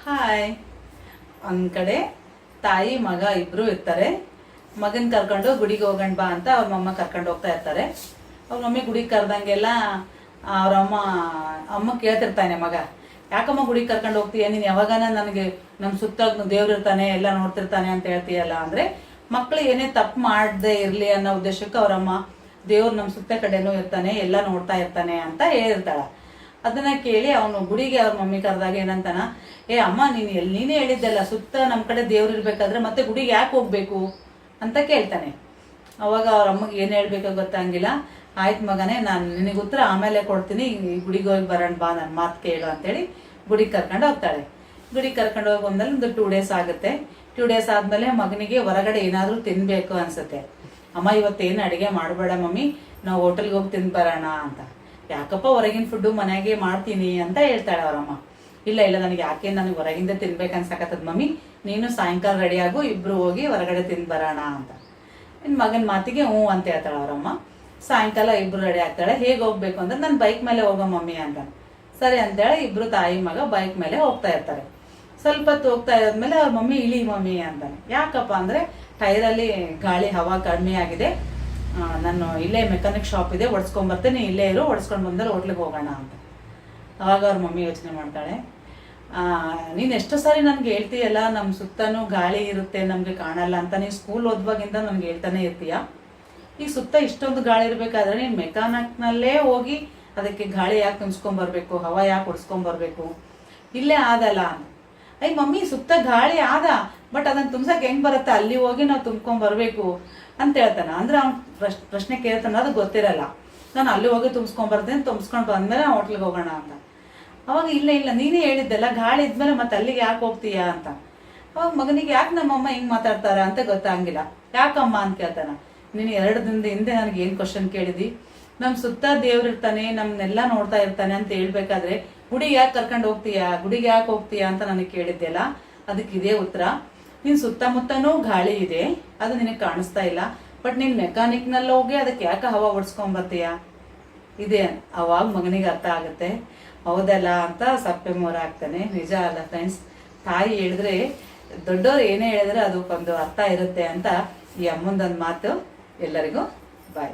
Hi. ಒಂದ್ ಕಡೆ ತಾಯಿ ಮಗ ಇಬ್ರು ಇರ್ತಾರೆ. ಮಗನ್ ಕರ್ಕೊಂಡು ಗುಡಿಗೆ ಹೋಗೋಣ ಬಾ ಅಂತ ಅವ್ರ ಮಮ್ಮ ಕರ್ಕೊಂಡು ಹೋಗ್ತಾ ಇರ್ತಾರೆ. ಅವ್ರ ಮಮ್ಮಿ ಗುಡಿಗೆ ಕರ್ದಂಗೆಲ್ಲ ಅವ್ರ ಅಮ್ಮ ಕೇಳ್ತಿರ್ತಾನೆ ಮಗ, ಯಾಕಮ್ಮ ಗುಡಿಗೆ ಕರ್ಕೊಂಡು ಹೋಗ್ತೀಯ, ನೀನ್ ಯಾವಾಗನ ನನಗೆ ನಮ್ ಸುತ್ತ ದೇವ್ರು ಇರ್ತಾನೆ ಎಲ್ಲ ನೋಡ್ತಿರ್ತಾನೆ ಅಂತ ಹೇಳ್ತೀಯಲ್ಲ ಅಂದ್ರೆ, ಮಕ್ಳು ಏನೇ ತಪ್ಪು ಮಾಡದೆ ಇರ್ಲಿ ಅನ್ನೋ ಉದ್ದೇಶಕ್ಕೆ ಅವ್ರಮ್ಮ ದೇವ್ರು ನಮ್ ಸುತ್ತ ಕಡೆನೂ ಇರ್ತಾನೆ ಎಲ್ಲ ನೋಡ್ತಾ ಇರ್ತಾನೆ ಅಂತ ಹೇಳಿರ್ತಾಳ. ಅದನ್ನ ಕೇಳಿ ಅವನು ಗುಡಿಗೆ ಅವ್ರ ಮಮ್ಮಿ ಕರೆದಾಗ ಏನಂತಾನ, ಏ ಅಮ್ಮ ನೀನೇ ಹೇಳಿದ್ದೆಲ್ಲ ಸುತ್ತ ನಮ್ ಕಡೆ ದೇವ್ರು ಇರ್ಬೇಕಾದ್ರೆ ಮತ್ತೆ ಗುಡಿಗೆ ಯಾಕೆ ಹೋಗ್ಬೇಕು ಅಂತ ಕೇಳ್ತಾನೆ. ಅವಾಗ ಅವ್ರ ಅಮ್ಮಗೆ ಏನ್ ಹೇಳ್ಬೇಕೋ ಗೊತ್ತಂಗಿಲ್ಲ. ಆಯ್ತು ಮಗನೇ, ನಾನು ನಿನಗೆ ಉತ್ತರ ಆಮೇಲೆ ಕೊಡ್ತೀನಿ, ಗುಡಿಗೆ ಹೋಗಿ ಬರೋಣ ಬಾ, ನನ್ನ ಮಾತು ಕೇಳು ಅಂತೇಳಿ ಗುಡಿಗೆ ಕರ್ಕೊಂಡು ಹೋಗ್ತಾಳೆ. ಗುಡಿಗೆ ಕರ್ಕೊಂಡು ಹೋಗಿ ಬಂದ್ಮೇಲೆ ಒಂದು 2 days ಆಗುತ್ತೆ. 2 days ಆದ್ಮೇಲೆ ಮಗನಿಗೆ ಹೊರಗಡೆ ಏನಾದ್ರೂ ತಿನ್ಬೇಕು ಅನ್ಸುತ್ತೆ. ಅಮ್ಮ ಇವತ್ತೇನು ಅಡಿಗೆ ಮಾಡಬೇಡ ಮಮ್ಮಿ, ನಾವು ಹೋಟೆಲ್ಗೆ ಹೋಗಿ ತಿಂದು ಬರೋಣ ಅಂತ. ಯಾಕಪ್ಪ ಹೊರಗಿನ ಫುಡ್ಡು ಮನೆಗೆ ಮಾಡ್ತೀನಿ ಅಂತ ಹೇಳ್ತಾಳೆ ಅವರಮ್ಮ. ಇಲ್ಲ ನನಗೆ ನನಗೆ ಹೊರಗಿಂದ ತಿನ್ಬೇಕು ಅನ್ಸಕತ್ತದ ಮಮ್ಮಿ, ನೀನು ಸಾಯಂಕಾಲ ರೆಡಿ ಆಗು, ಇಬ್ರು ಹೋಗಿ ಹೊರಗಡೆ ತಿಂದು ಬರೋಣ ಅಂತ. ನಿನ್ ಮಗನ ಮಾತಿಗೆ ಹ್ಞೂ ಅಂತ ಹೇಳ್ತಾಳೆ ಅವರಮ್ಮ. ಸಾಯಂಕಾಲ ಇಬ್ರು ರೆಡಿ ಆಗ್ತಾಳೆ. ಹೇಗೆ ಹೋಗ್ಬೇಕು ಅಂದ್ರೆ, ನಾನು ಬೈಕ್ ಮೇಲೆ ಹೋಗೋ ಮಮ್ಮಿ ಅಂತ. ಸರಿ ಅಂತೇಳಿ ಇಬ್ರು ತಾಯಿ ಮಗ ಬೈಕ್ ಮೇಲೆ ಹೋಗ್ತಾ ಇರ್ತಾರೆ. ಸ್ವಲ್ಪ ಹೊತ್ತು ಹೋಗ್ತಾ ಇರೋದ್ಮೇಲೆ ಅವ್ರ ಮಮ್ಮಿ ಇಳಿ ಮಮ್ಮಿ ಅಂತಾನೆ. ಯಾಕಪ್ಪ ಅಂದ್ರೆ ಟೈರಲ್ಲಿ ಗಾಳಿ ಹವಾ ಕಡಿಮೆ ಆಗಿದೆ, ನಾನು ಇಲ್ಲೇ ಮೆಕ್ಯಾನಿಕ್ ಶಾಪ್ ಇದೆ, ಓಡಿಸ್ಕೊಂಡ್ಬರ್ತೇನೆ, ಇಲ್ಲೇ ಇರು, ಓಡಿಸ್ಕೊಂಡು ಬಂದರೆ ಹೋಟ್ಲಿಗೆ ಹೋಗೋಣ ಅಂತ. ಅವಾಗ ಅವ್ರ ಮಮ್ಮಿ ಯೋಚನೆ ಮಾಡ್ತಾಳೆ, ನೀನು ಎಷ್ಟೋ ಸಾರಿ ನನ್ಗೆ ಹೇಳ್ತೀಯಲ್ಲ ನಮ್ಮ ಸುತ್ತನೂ ಗಾಳಿ ಇರುತ್ತೆ ನಮ್ಗೆ ಕಾಣಲ್ಲ ಅಂತ, ನೀನು ಸ್ಕೂಲ್ ಓದುವಾಗಿಂದ ನನ್ಗೆ ಹೇಳ್ತಾನೆ ಇರ್ತೀಯ. ಈ ಸುತ್ತ ಇಷ್ಟೊಂದು ಗಾಳಿ ಇರ್ಬೇಕಾದ್ರೆ ನೀನು ಮೆಕ್ಯಾನಿಕ್ನಲ್ಲೇ ಹೋಗಿ ಅದಕ್ಕೆ ಗಾಳಿ ಯಾಕೆ ತುಂಬಿಸ್ಕೊಂಡ್ಬರ್ಬೇಕು, ಹವಾ ಯಾಕೆ ಹೊಡ್ಸ್ಕೊಂಡ್ಬರ್ಬೇಕು, ಇಲ್ಲೇ ಆದಲ್ಲ ಅಂತ. ಅಯ್ಯ ಮಮ್ಮಿ ಸುತ್ತ ಗಾಳಿ ಆದ, ಬಟ್ ಅದನ್ನ ತುಂಬ್ಸಕ್ ಹೆಂಗ್ ಬರುತ್ತೆ, ಅಲ್ಲಿ ಹೋಗಿ ನಾವು ತುಂಬ್ಕೊಂಡ್ ಬರ್ಬೇಕು ಅಂತ ಹೇಳ್ತಾನ. ಅಂದ್ರೆ ಅವ್ನ್ ಪ್ರಶ್ನೆ ಕೇಳ್ತಾನ, ಅದು ಗೊತ್ತಿರಲ್ಲ. ನಾನು ಅಲ್ಲಿ ಹೋಗಿ ತುಂಬಿಸ್ಕೊಂಡ್ ತುಂಬಿಸ್ಕೊಂಡ್ ಬಂದ್ಮೇಲೆ ಹೋಟ್ಲಿಗೆ ಹೋಗೋಣ ಅಂತ. ಅವಾಗ ಇಲ್ಲ ನೀನೇ ಹೇಳಿದ್ದೆಲ್ಲ ಗಾಳಿ ಇದ್ಮೇಲೆ ಮತ್ತೆ ಅಲ್ಲಿಗೆ ಯಾಕೆ ಹೋಗ್ತೀಯಾ ಅಂತ. ಅವಾಗ ಮಗನಿಗೆ ಯಾಕೆ ನಮ್ಮಮ್ಮ ಹಿಂಗ್ ಮಾತಾಡ್ತಾರ ಅಂತ ಗೊತ್ತಾಗಿಲ್ಲ. ಯಾಕಮ್ಮ ಅಂತ ಕೇಳ್ತಾನ. ನೀನು 2 ದಿನದ ಹಿಂದೆ ನನಗೆ ಏನ್ ಕ್ವಶನ್ ಕೇಳಿದಿ, ನಮ್ ಸುತ್ತ ದೇವ್ರು ಇರ್ತಾನೆ, ನಮ್ನೆಲ್ಲ ನೋಡ್ತಾ ಇರ್ತಾನೆ ಅಂತ ಹೇಳ್ಬೇಕಾದ್ರೆ ಗುಡಿಗೆ ಯಾಕೆ ಕರ್ಕೊಂಡು ಗುಡಿಗೆ ಯಾಕೆ ಹೋಗ್ತೀಯಾ ಅಂತ ನನಗೆ ಕೇಳಿದ್ದೆಲ್ಲ, ಅದಕ್ಕೆ ಇದೇ ಉತ್ತರ. ನಿನ್ ಸುತ್ತಮುತ್ತನೂ ಗಾಳಿ ಇದೆ, ಅದು ನಿನಗೆ ಕಾಣಿಸ್ತಾ ಇಲ್ಲ, ಬಟ್ ನೀನ್ ಮೆಕ್ಯಾನಿಕ್ನಲ್ಲಿ ಹೋಗಿ ಅದಕ್ಕೆ ಯಾಕೆ ಹವಾ ಓಡಿಸ್ಕೊಂಡ್ ಬರ್ತೀಯ ಇದೆ. ಅವಾಗ ಮಗನಿಗೆ ಅರ್ಥ ಆಗುತ್ತೆ, ಹೌದಲ್ಲ ಅಂತ ಸಪ್ಪೆ ಮೋರ ಆಗ್ತಾನೆ. ನಿಜ ಅಲ್ಲ ಫ್ರೆಂಡ್ಸ್, ತಾಯಿ ಹೇಳಿದ್ರೆ, ದೊಡ್ಡವ್ರು ಏನೇ ಹೇಳಿದ್ರೆ ಅದಕ್ಕೊಂದು ಅರ್ಥ ಇರುತ್ತೆ ಅಂತ ಈ ಅಮ್ಮಂದೊಂದು ಮಾತು. ಎಲ್ಲರಿಗೂ ಬಾಯ್.